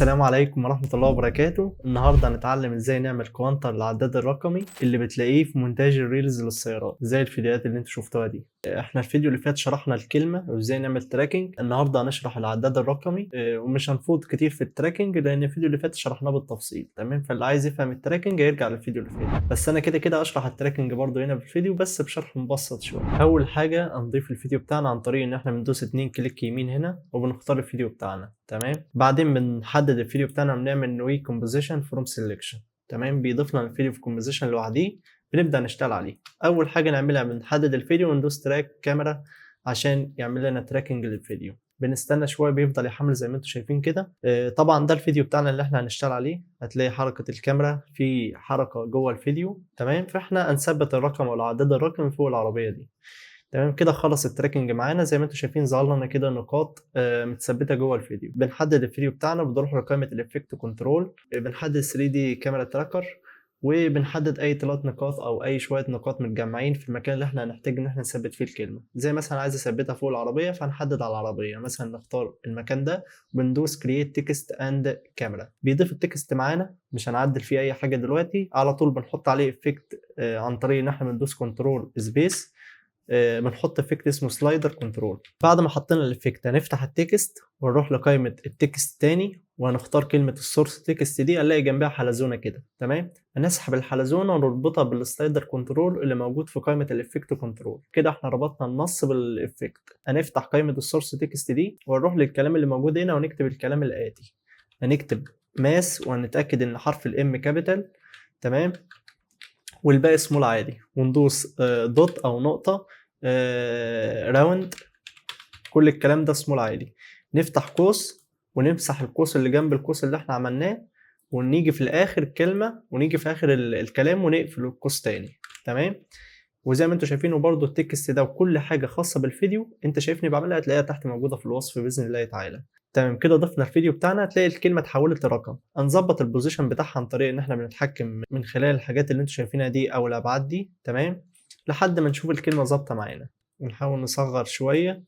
السلام عليكم ورحمة الله وبركاته. النهاردة هنتعلم ازاي نعمل كوانتر للعداد الرقمي اللي بتلاقيه في مونتاج الريلز للسيارات زي الفيديوهات اللي انتوا شفتوها دي. احنا الفيديو اللي فات شرحنا الكلمة وازاي نعمل تراكنج. النهاردة هنشرح العداد الرقمي ومش هنفوت كتير في التراكنج لان الفيديو اللي فات شرحناه بالتفصيل. تمام، فاللي عايز يفهم التراكنج يرجع للفيديو اللي فات. بس انا كده اشرح التراكنج برضو هنا في الفيديو بس بشرح مبسط شوية. اول حاجة هنضيف الفيديو بتاعنا عن طريق ان احنا بندوس 2 كليك يمين هنا وبنختار الفيديو بتاعنا. تمام، بعدين بنحدد الفيديو بتاعنا بنعمل نوي كومبوزيشن فروم سيلكشن. تمام، بيضيف لنا الفيديو في كومبوزيشن لوحديه بنبدا نشتغل عليه. اول حاجه نعملها بنحدد الفيديو وندوس تراك كاميرا عشان يعمل لنا تراكنج للفيديو. بنستنى شويه بيفضل يحمل زي ما انتم شايفين كده. طبعا ده الفيديو بتاعنا اللي احنا هنشتغل عليه. هتلاقي حركه الكاميرا في حركه جوه الفيديو. تمام، فاحنا هنثبت الرقم او العداد الرقمي فوق العربيه دي. تمام كده خلص التراكنج معانا. زي ما انتم شايفين ظهر لنا كده نقاط متثبته جوه الفيديو. بنحدد الفيديو بتاعنا بنروح لقائمه الافكت كنترول، بنحدد 3 دي كاميرا تراكر وبنحدد اي 3 نقاط او اي شويه نقاط متجمعين في المكان اللي احنا هنحتاج ان احنا نثبت فيه الكلمه. زي مثلا عايز اثبتها فوق العربيه فهنحدد على العربيه مثلا، نختار المكان ده وبندوس كرييت تكست اند كاميرا. بيضيف التكست معانا، مش هنعدل فيه اي حاجه دلوقتي. على طول بنحط عليه افكت عن طريق ان احنا بندوس كنترول سبيس. بنحط افكت اسمه سلايدر كنترول. بعد ما حطينا الافكت هنفتح التكست ونروح لقائمه التكست تاني وهنختار كلمه السورس تكست دي، هنلاقي جنبها حلزونه كده. تمام، هنسحب الحلزونه ونربطها بالسلايدر كنترول اللي موجود في قائمه الافكت كنترول. كده احنا ربطنا النص بالافكت. هنفتح قائمه السورس تكست دي ونروح للكلام اللي موجود هنا ونكتب الكلام الاتي. هنكتب ماس وهنتاكد ان حرف الام كابيتال. تمام، والباقي سمول عادي وندوس دوت او نقطة راوند. كل الكلام ده سمول عادي. نفتح قوس ونمسح القوس اللي جنب القوس اللي احنا عملناه ونيجي في الاخر كلمة ونيجي في اخر الكلام ونقفل القوس تاني. تمام، وزي ما انتم شايفينه برضو التكست ده وكل حاجة خاصة بالفيديو انت شايفني بعملها هتلاقيها تحت موجودة في الوصف بإذن الله تعالى. تمام كده ضفنا الفيديو بتاعنا. هتلاقي الكلمة اتحولت لرقم. هنظبط البوزيشن بتاعها عن طريق ان احنا بنتحكم من خلال الحاجات اللي انتم شايفينها دي او الابعاد دي. تمام، لحد ما نشوف الكلمة ظابطة معانا. ونحاول نصغر شوية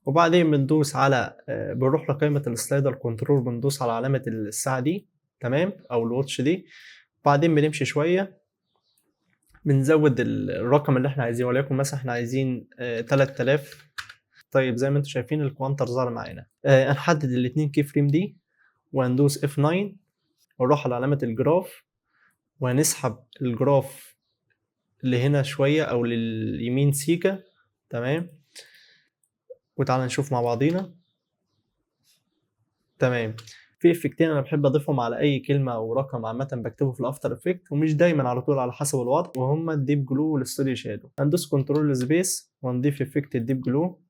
وبعدين بندوس على بنروح لقائمة السلايدر كنترول بندوس على علامة الساعة دي. تمام، او الواتش دي. بعدين بنمشي شوية بنزود الرقم اللي احنا عايزينه، وليكن مثلا احنا عايزين 3000. طيب زي ما انتم شايفين الكوانتر ظهر معانا. هنحدد الاتنين كي فريم دي وهندوس F9 ونروح على علامة الجراف وهنسحب الجراف اللي هنا شوية أو لليمين سيكا. تمام، وتعالى نشوف مع بعضينا. تمام، في افكتين انا بحب اضيفهم على اي كلمه او رقم عامه بكتبه في الافتر افكت ومش دايما على طول على حسب الوضع، وهما الديب جلو والستوديو شادو. هندوس كنترول سبيس وهنضيف افكت الديب جلو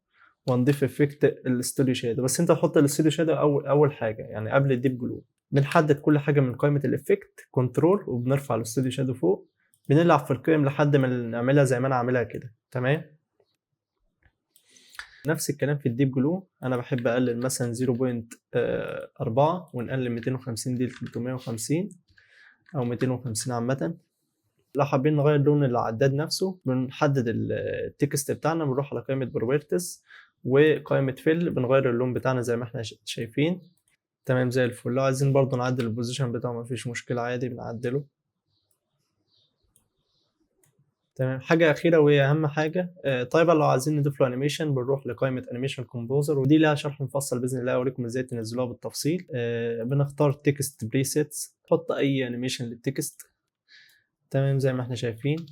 وهنضيف افكت الاستوديو شادو. بس انت تحط الاستوديو شادو اول حاجه يعني قبل الديب جلو. بنحدد كل حاجه من قائمه الافكت كنترول وبنرفع الاستوديو شادو فوق. بنلعب في القيم لحد ما نعملها زي ما انا عاملها كده. تمام، نفس الكلام في الديب جلو. انا بحب اقلل مثلا 0.4 ونقلل 250 دي ل 350 او 250 عامه. لو حابين نغير لون العداد نفسه بنحدد التكست بتاعنا بنروح على قائمه بروبرتيز وقائمه فيل بنغير اللون بتاعنا زي ما احنا شايفين. تمام زي الفل. لو عايزين برضو نعدل البوزيشن بتاعه مفيش مشكله عادي بنعدله. تمام، حاجة أخيرة وهي أهم حاجة. طيب لو عايزين نضيف له أنيميشن بنروح لقائمة أنيميشن كومبوزر ودي لها شرح مفصل بإذن الله أوريكم إزاي تنزلوها بالتفصيل. بنختار تكست بريسيتس نحط أي أنيميشن للتكست. تمام زي ما إحنا شايفين.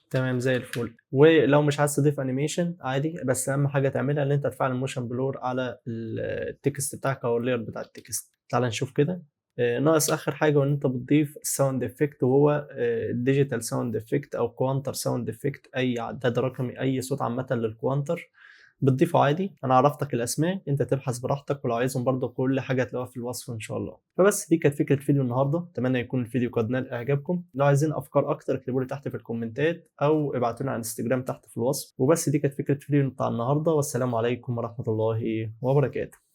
تمام زي الفل. ولو مش عايز تضيف أنيميشن عادي بس أهم حاجة تعملها إن أنت تفعل الموشن بلور على التكست بتاعك أو اللاير بتاع التكست. تعال نشوف كده. ناقص اخر حاجه وان انت بتضيف الساوند افكت وهو الديجيتال ساوند افكت او كوانتر ساوند افكت. اي عداد رقمي اي صوت عامه للكوانتر بتضيفه عادي. انا عرفتك الاسماء انت تبحث براحتك ولو عايزهم برضه كل حاجه هتلاقوها في الوصف ان شاء الله. فبس دي كانت فكره فيديو النهارده. اتمنى يكون الفيديو قد نال اعجابكم. لو عايزين افكار اكتر اكتبوا لي تحت في الكومنتات او ابعتوا لي على انستجرام تحت في الوصف. وبس دي كانت فكره فيديو بتاع النهارده والسلام عليكم ورحمه الله وبركاته.